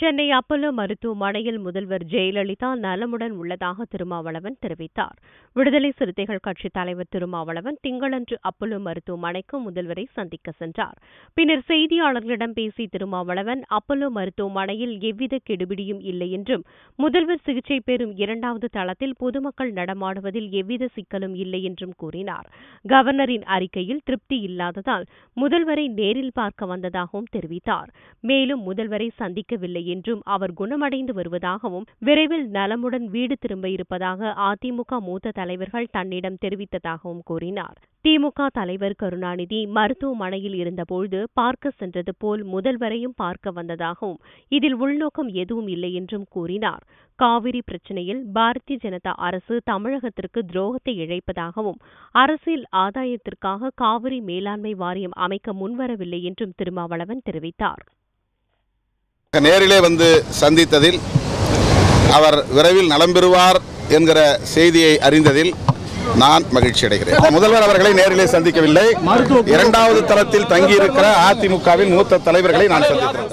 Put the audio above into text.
Chennai Apollo மருத்துவமனையில் முதல்வர் ஜெயலலிதா நலமுடன் உள்ளதாக திருமாவளவன் தெரிவித்தார். விடுதலை சிறுத்தைகள் கட்சித் தலைவர் திருமாவளவன் திங்களன்று அப்பல்லோ மருத்துவமனைக்கு முதல்வரை சந்திக்க சென்றார். பின்னர் செய்தியாளர்களிடம் பேசிய திருமாவளவன் அப்பல்லோ மருத்துவமனையில் எவ்வித கெடுபிடியும் இல்லை என்றும் முதல்வர் சிகிச்சை பெறும் 2வது தளத்தில் பொதுமக்கள் நடமாடுவதில் எவ்வித சிக்கலும் இல்லை என்றும் கூறினார். கவர்னரின் அறிக்கையில் திருப்தி இல்லாததால் முதல்வரை நேரில் பார்க்க வந்ததாகவும் தெரிவித்தார். மேலும் முதல்வரை சந்திக்கவில்லை என்றும் அவர் குணமடைந்து வருவதாகவும் விரைவில் நலமுடன் வீடு திரும்ப இருப்பதாக அதிமுக மூத்த தலைவர்கள் தன்னிடம் தெரிவித்ததாகவும் கூறினார். திமுக தலைவர் கருணாநிதி மருத்துவமனையில் இருந்தபோது பார்க்க சென்றது போல் முதல்வரையும் பார்க்க வந்ததாகவும் இதில் உள்நோக்கம் எதுவும் இல்லை என்றும் கூறினார். காவிரி பிரச்சினையில் பாரதிய ஜனதா அரசு தமிழகத்திற்கு துரோகத்தை இழைப்பதாகவும் அரசியல் ஆதாயத்திற்காக காவிரி மேலாண்மை வாரியம் அமைக்க முன்வரவில்லை என்றும் திருமாவளவன் தெரிவித்தார். நேரிலே வந்து சந்தித்ததில் அவர் விரைவில் நலம் பெறுவார் என்கிற செய்தியை அறிந்ததில் நான் மகிழ்ச்சி அடைகிறேன். முதல்வர் அவர்களை நேரிலே சந்திக்கவில்லை. 2வது தளத்தில் தங்கியிருக்கிற அதிமுகவின் மூத்த தலைவர்களை நான் சந்தித்தேன்.